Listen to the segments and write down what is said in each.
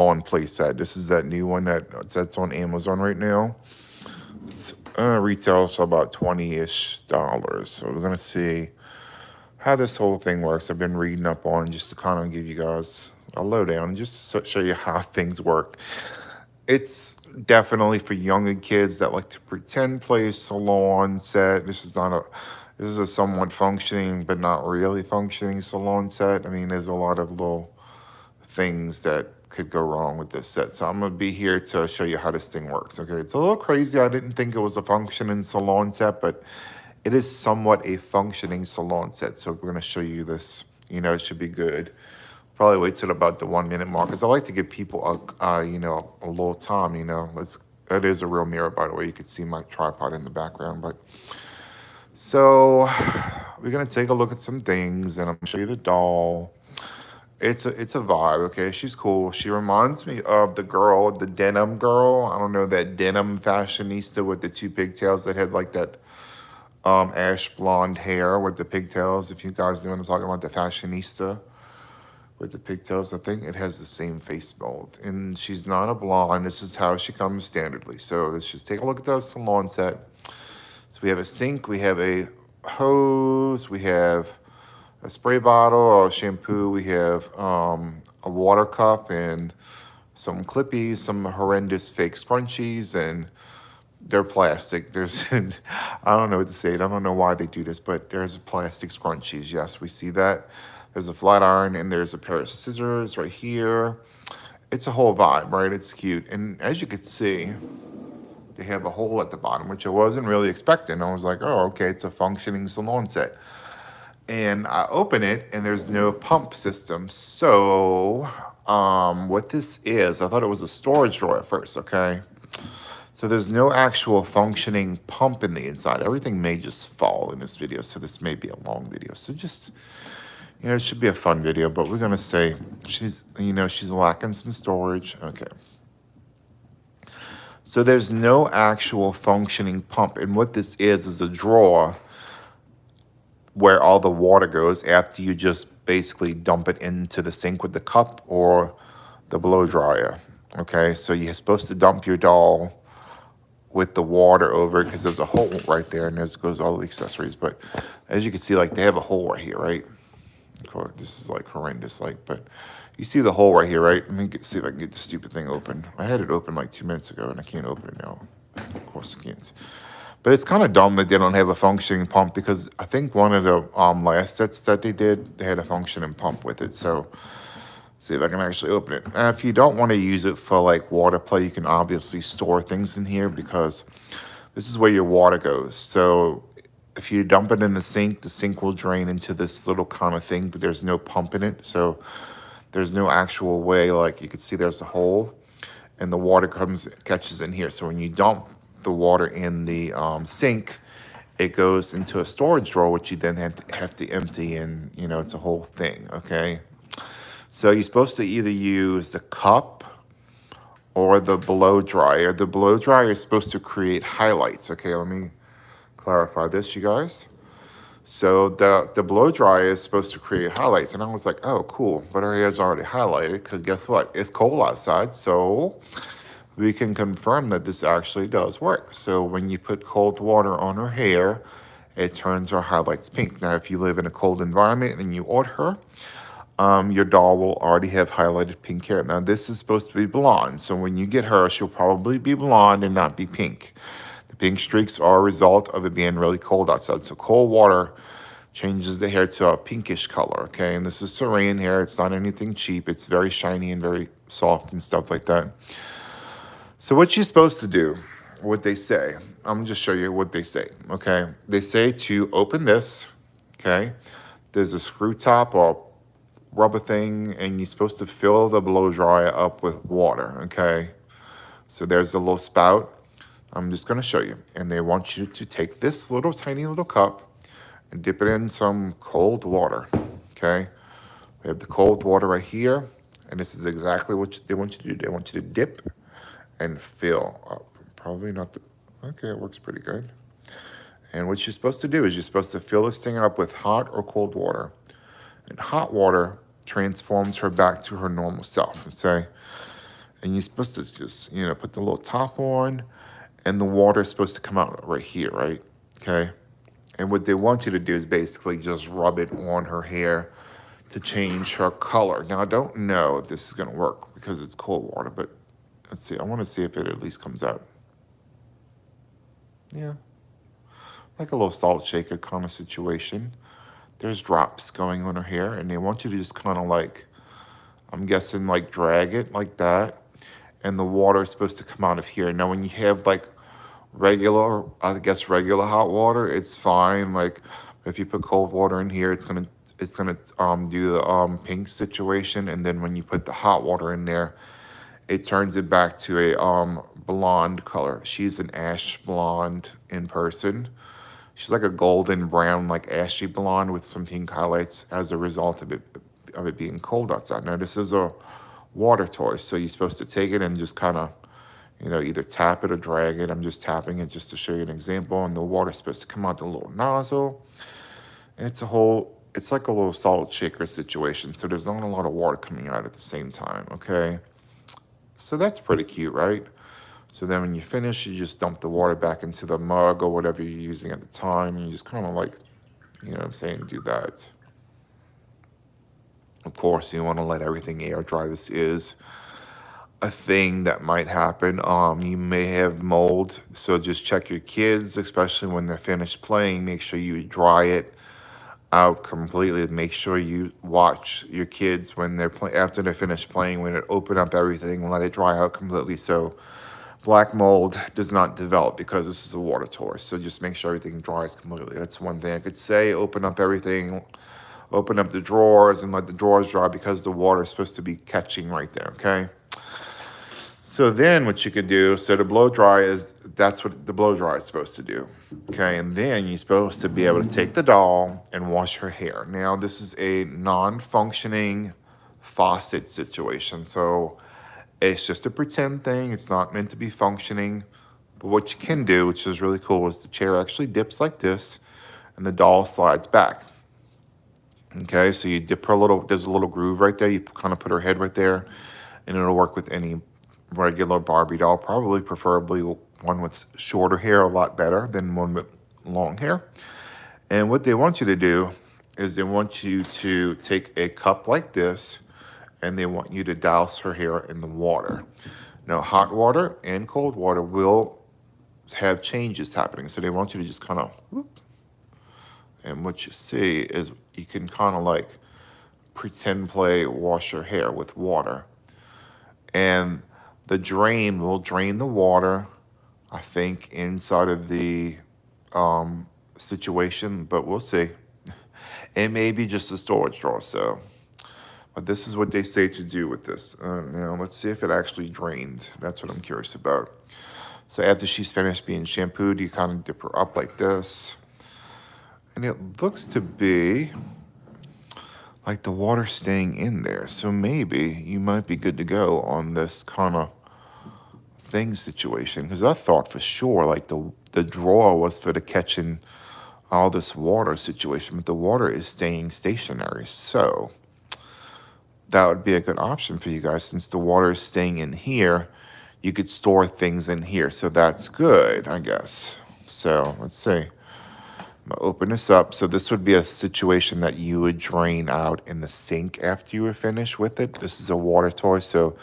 on play set. This is that new one that's on Amazon right now. It's retails for about 20-ish dollars. So we're gonna see how this whole thing works. I've been reading up on just to kind of give you guys a lowdown, just to show you how things work. It's definitely for younger kids that like to pretend play salon set. This is a somewhat functioning but not really functioning salon set. I mean, there's a lot of little things that could go wrong with this set. So I'm gonna be here to show you how this thing works. Okay, it's a little crazy. I didn't think it was a functioning salon set, but it is somewhat a functioning salon set. So we're gonna show you this. You know, it should be good. Probably wait till about the 1 minute mark because I like to give people a little time. That is a real mirror, by the way. You can see my tripod in the background, but so we're gonna take a look at some things, and I'm gonna show you the doll. It's a vibe, okay? She's cool. She reminds me of the girl, the denim girl. I don't know, that denim fashionista with the two pigtails that had like that ash blonde hair with the pigtails. If you guys know what I'm talking about, the fashionista with the pigtails. I think it has the same face mold. And she's not a blonde. This is how she comes standardly. So let's just take a look at the salon set. So we have a sink, we have a hose, we have a spray bottle, a shampoo, we have a water cup and some clippies, some horrendous fake scrunchies, and they're plastic. I don't know what to say. I don't know why they do this, but there's plastic scrunchies. Yes, we see that. There's a flat iron and there's a pair of scissors right here. It's a whole vibe, right? It's cute. And as you can see, they have a hole at the bottom, which I wasn't really expecting. I was like, oh, okay, it's a functioning salon set. And I open it and there's no pump system. So what this is, I thought it was a storage drawer at first, okay? So there's no actual functioning pump in the inside. Everything may just fall in this video, so this may be a long video. So just, it should be a fun video, but we're gonna say she's lacking some storage. Okay. So there's no actual functioning pump. And what this is a drawer where all the water goes after you just basically dump it into the sink with the cup or the blow dryer. Okay, so you're supposed to dump your doll with the water over it because there's a hole right there, and there goes all the accessories. But as you can see, like, they have a hole right here, right? This is like horrendous, but you see the hole right here, right? Let me see if I can get the stupid thing open. I had it open like 2 minutes ago, and I can't open it now. Of course I can't. But it's kind of dumb that they don't have a functioning pump, because I think one of the last sets that they did, they had a functioning pump with it. So see if I can actually open it. Now, if you don't want to use it for like water play, you can obviously store things in here, because this is where your water goes. So if you dump it in the sink will drain into this little kind of thing, but there's no pump in it. So there's no actual way, like you can see there's a hole and the water catches in here. So when you dump the water in the sink, it goes into a storage drawer, which you then have to empty, and it's a whole thing, okay? So you're supposed to either use the cup or the blow dryer. The blow dryer is supposed to create highlights. Okay, let me clarify this, you guys. So the blow dryer is supposed to create highlights. And I was like, oh, cool. But her hair's already highlighted, because guess what? It's cold outside. So we can confirm that this actually does work. So when you put cold water on her hair, it turns her highlights pink. Now, if you live in a cold environment and you order her, your doll will already have highlighted pink hair. Now, this is supposed to be blonde. So when you get her, she'll probably be blonde and not be pink. The pink streaks are a result of it being really cold outside. So cold water changes the hair to a pinkish color, okay? And this is Serene hair. It's not anything cheap. It's very shiny and very soft and stuff like that. So what you're supposed to do, what they say, I'm gonna just show you what they say, okay? They say to open this, okay? There's a screw top or rubber thing, and you're supposed to fill the blow dryer up with water, okay? So there's a little spout. I'm just gonna show you. And they want you to take this little tiny little cup and dip it in some cold water, okay? We have the cold water right here, and this is exactly what they want you to do. They want you to dip and fill up. Probably not okay, it works pretty good. And what you're supposed to do is you're supposed to fill this thing up with hot or cold water. And hot water transforms her back to her normal self, okay? And you're supposed to just, put the little top on, and the water is supposed to come out right here, right? Okay. And what they want you to do is basically just rub it on her hair to change her color. Now, I don't know if this is going to work because it's cold water, but let's see. I want to see if it at least comes out. Yeah, like a little salt shaker kind of situation. There's drops going on her hair, and they want you to just kind of like, I'm guessing, like drag it like that. And the water is supposed to come out of here. Now, when you have like regular, I guess regular hot water, it's fine. Like if you put cold water in here, it's gonna do the pink situation, and then when you put the hot water in there, it turns it back to a blonde color. She's an ash blonde in person. She's like a golden brown, like ashy blonde with some pink highlights as a result of it being cold outside. Now this is a water toy, so you're supposed to take it and just kind of, either tap it or drag it. I'm just tapping it just to show you an example, and the water's supposed to come out the little nozzle. And it's like a little salt shaker situation, so there's not a lot of water coming out at the same time, okay? So that's pretty cute, right? So then when you finish, you just dump the water back into the mug or whatever you're using at the time, and you just kind of like, do that. Of course, you want to let everything air dry. This is a thing that might happen. You may have mold, so just check your kids, especially when they're finished playing. Make sure you dry it out completely. Make sure you watch your kids when after they're finished playing, when it open up everything and let it dry out completely. So black mold does not develop because this is a water toy. So just make sure everything dries completely. That's one thing I could say. Open up everything, open up the drawers and let the drawers dry because the water is supposed to be catching right there, okay? So then what you could do, so the blow dry that's what the blow dry is supposed to do. Okay, and then you're supposed to be able to take the doll and wash her hair. Now this is a non-functioning faucet situation. So it's just a pretend thing. It's not meant to be functioning. But what you can do, which is really cool, is the chair actually dips like this and the doll slides back. Okay, so you dip her there's a little groove right there. You kind of put her head right there, and it'll work with any regular Barbie doll, probably preferably one with shorter hair, a lot better than one with long hair. And what they want you to do is they want you to take a cup like this, and they want you to douse her hair in the water. Now, hot water and cold water will have changes happening, so they want you to just kind of, and what you see is you can kind of like pretend play wash your hair with water. And the drain will drain the water, I think, inside of the situation, but we'll see. It may be just a storage drawer, so. But this is what they say to do with this. Now, let's see if it actually drained. That's what I'm curious about. So after she's finished being shampooed, you kind of dip her up like this. And it looks to be like the water staying in there. So maybe you might be good to go on this kind of thing situation, because I thought for sure like the drawer was for the catching all this water situation, but the water is staying stationary. So that would be a good option for you guys. Since the water is staying in here, you could store things in here. So that's good, I guess. So let's see. I'm gonna open this up. So this would be a situation that you would drain out in the sink after you were finished with it. This is a water toy, so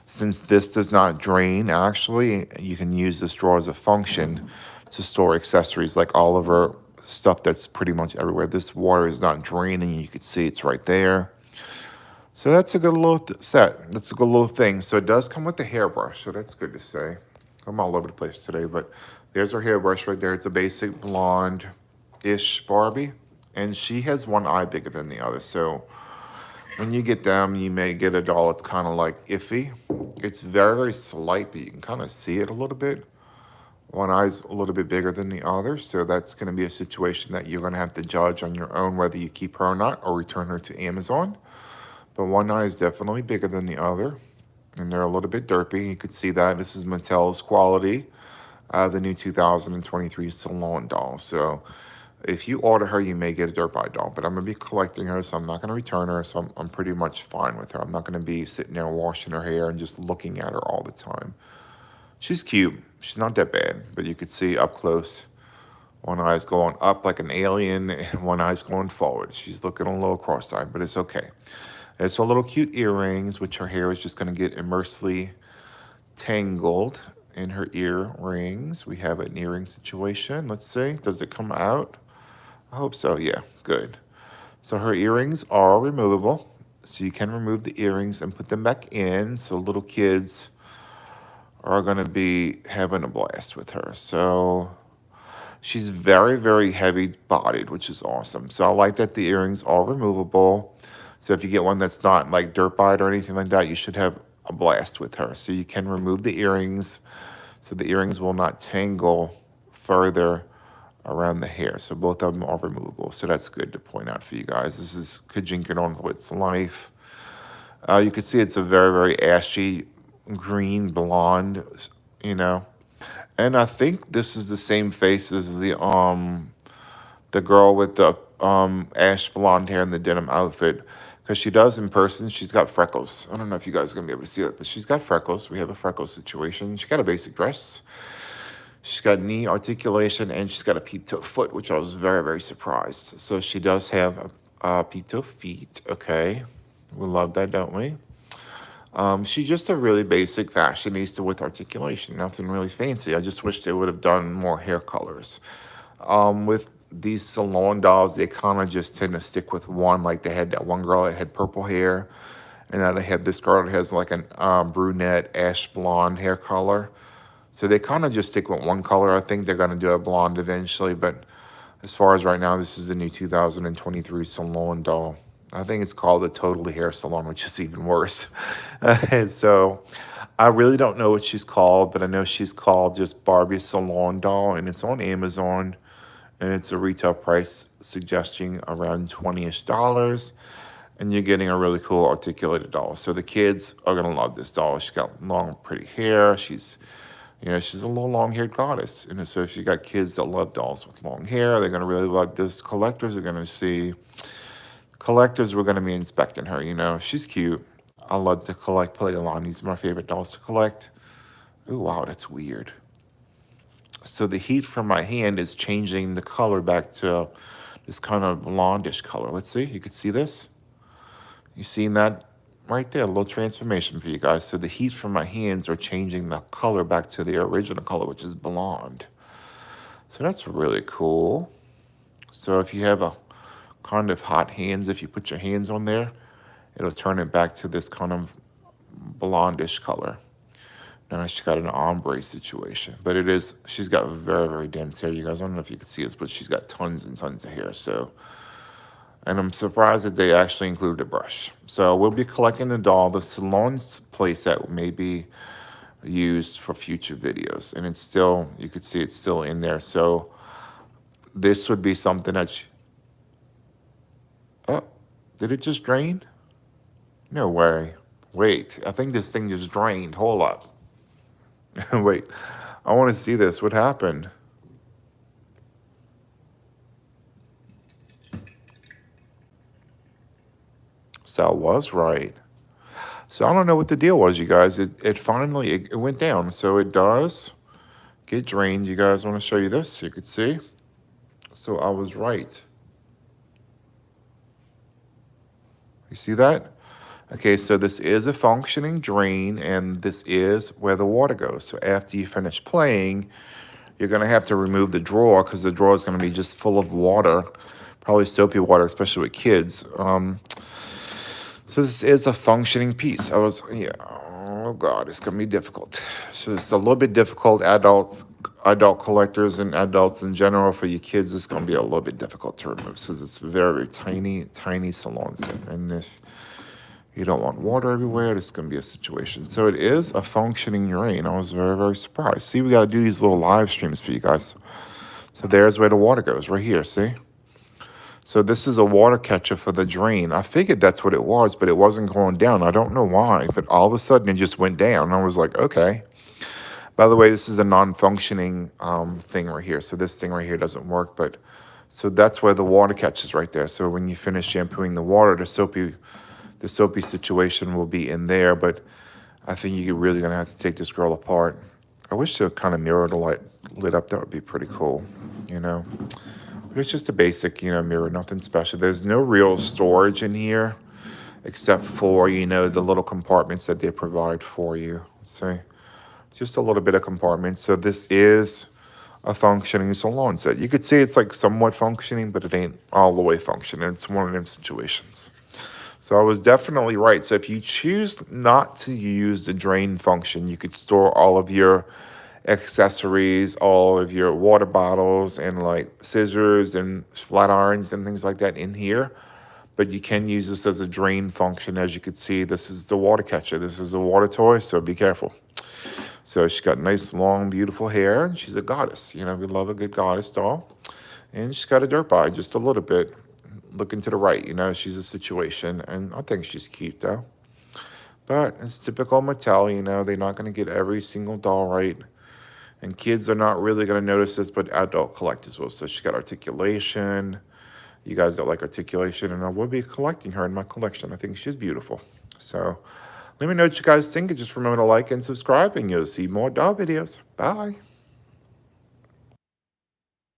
since this does not drain, actually, you can use this drawer as a function to store accessories like all of our stuff that's pretty much everywhere. This water is not draining. You can see it's right there. So that's a good little set. That's a good little thing. So it does come with the hairbrush, so that's good to say. I'm all over the place today, but there's our hairbrush right there. It's a basic blonde-ish Barbie, and she has one eye bigger than the other. So when you get them, you may get a doll that's kind of like iffy. It's very, very slight, but you can kind of see it a little bit. One eye's a little bit bigger than the other, so that's going to be a situation that you're going to have to judge on your own whether you keep her or not, or return her to Amazon. But one eye is definitely bigger than the other, and they're a little bit derpy. You could see that. This is Mattel's quality, the new 2023 Salon doll. So If you order her, you may get a dirt bike doll, but I'm going to be collecting her, so I'm not going to return her, so I'm pretty much fine with her. I'm not going to be sitting there washing her hair and just looking at her all the time. She's cute. She's not that bad, but you could see up close. One eye's going up like an alien, and one eye's going forward. She's looking a little cross-eyed, but it's okay. There's her little cute earrings, which her hair is just going to get immersely tangled in her earrings. We have an earring situation. Let's see. Does it come out? I hope so. Yeah, good. So her earrings are removable. So you can remove the earrings and put them back in. So little kids are going to be having a blast with her. So she's very, very heavy bodied, which is awesome. So I like that the earrings are removable. So if you get one that's not like dirt bite or anything like that, you should have a blast with her. So you can remove the earrings so the earrings will not tangle further around the hair. So both of them are removable. So that's good to point out for you guys. This is Kajinkin on with its life. You can see it's a very, very ashy green blonde, you know. And I think this is the same face as the girl with the ash blonde hair and the denim outfit. Because she does in person, she's got freckles. I don't know if you guys are going to be able to see it, but she's got freckles. We have a freckle situation. She got a basic dress. She's got knee articulation, and she's got a peep-toe foot, which I was very, very surprised. So she does have a peep-toe feet, okay. We love that, don't we? She's just a really basic fashionista with articulation. Nothing really fancy. I just wish they would have done more hair colors. With these salon dolls, they kind of just tend to stick with one. Like they had that one girl that had purple hair, and now they have this girl that has like an brunette, ash blonde hair color. So they kind of just stick with one color. I think they're going to do a blonde eventually, but as far as right now, this is the new 2023 salon doll. I think it's called the Totally Hair Salon, which is even worse. And so I really don't know what she's called, but I know she's called just Barbie Salon Doll, and it's on Amazon, and it's a retail price suggesting around $20-ish, and you're getting a really cool articulated doll. So the kids are going to love this doll. She's got long, pretty hair. She's a little long-haired goddess. And so if you got kids that love dolls with long hair, they're going to really love this. Collectors are going to see. Collectors were going to be inspecting her, you know. She's cute. I love to collect Playalon. These are my favorite dolls to collect. Ooh, wow, that's weird. So the heat from my hand is changing the color back to this kind of blondish color. Let's see. You can see this? You seen that? Right there, a little transformation for you guys. So the heat from my hands are changing the color back to the original color, which is blonde. So that's really cool. So if you have a kind of hot hands, if you put your hands on there, it'll turn it back to this kind of blondish color. Now she's got an ombre situation, but she's got very, very dense hair. You guys, I don't know if you can see this, but she's got tons and tons of hair. So, and I'm surprised that they actually included a brush. So we'll be collecting the doll. The salon's playset may be used for future videos, and it's still, you could see it's still in there. So this would be something that oh, did it just drain? No way. Wait, I think this thing just drained. Hold up. Wait, I want to see this. What happened? So I was right. So I don't know what the deal was, you guys. It finally, it went down. So it does get drained. You guys want to show you this? You could see. So I was right. You see that? Okay, so this is a functioning drain, and this is where the water goes. So after you finish playing, you're going to have to remove the drawer because the drawer is going to be just full of water, probably soapy water, especially with kids. So this is a functioning piece. Oh God, it's going to be difficult. So it's a little bit difficult. Adult collectors and adults in general, for your kids, it's going to be a little bit difficult to remove because it's very, very tiny, tiny salon set. And if you don't want water everywhere, this is going to be a situation. So it is a functioning drain. I was very, very surprised. See, we got to do these little live streams for you guys. So there's where the water goes, right here, see? So this is a water catcher for the drain. I figured that's what it was, but it wasn't going down. I don't know why, but all of a sudden it just went down. I was like, okay. By the way, this is a non-functioning thing right here. So this thing right here doesn't work, but So that's where the water catches right there. So when you finish shampooing the water, the soapy situation will be in there. But I think you're really gonna have to take this girl apart. I wish the kind of mirror to light lit up. That would be pretty cool, you know. But it's just a basic, mirror, nothing special. There's no real storage in here except for, the little compartments that they provide for you. So just a little bit of compartments. So this is a functioning salon set. You could say it's like somewhat functioning, but it ain't all the way functioning. It's one of them situations. So I was definitely right. So if you choose not to use the drain function, you could store all of your accessories, all of your water bottles and like scissors and flat irons and things like that in here. But you can use this as a drain function. As you can see, this is the water catcher. This is a water toy, so be careful. So she's got nice, long, beautiful hair, and she's a goddess. We love a good goddess doll. And she's got a dirt bag, just a little bit. Looking to the right, she's a situation. And I think she's cute, though. But it's typical Mattel, they're not going to get every single doll right. And kids are not really going to notice this, but adult collectors will. So she's got articulation. You guys that like articulation, and I will be collecting her in my collection. I think she's beautiful. So let me know what you guys think, and just remember to like and subscribe, and you'll see more doll videos. Bye.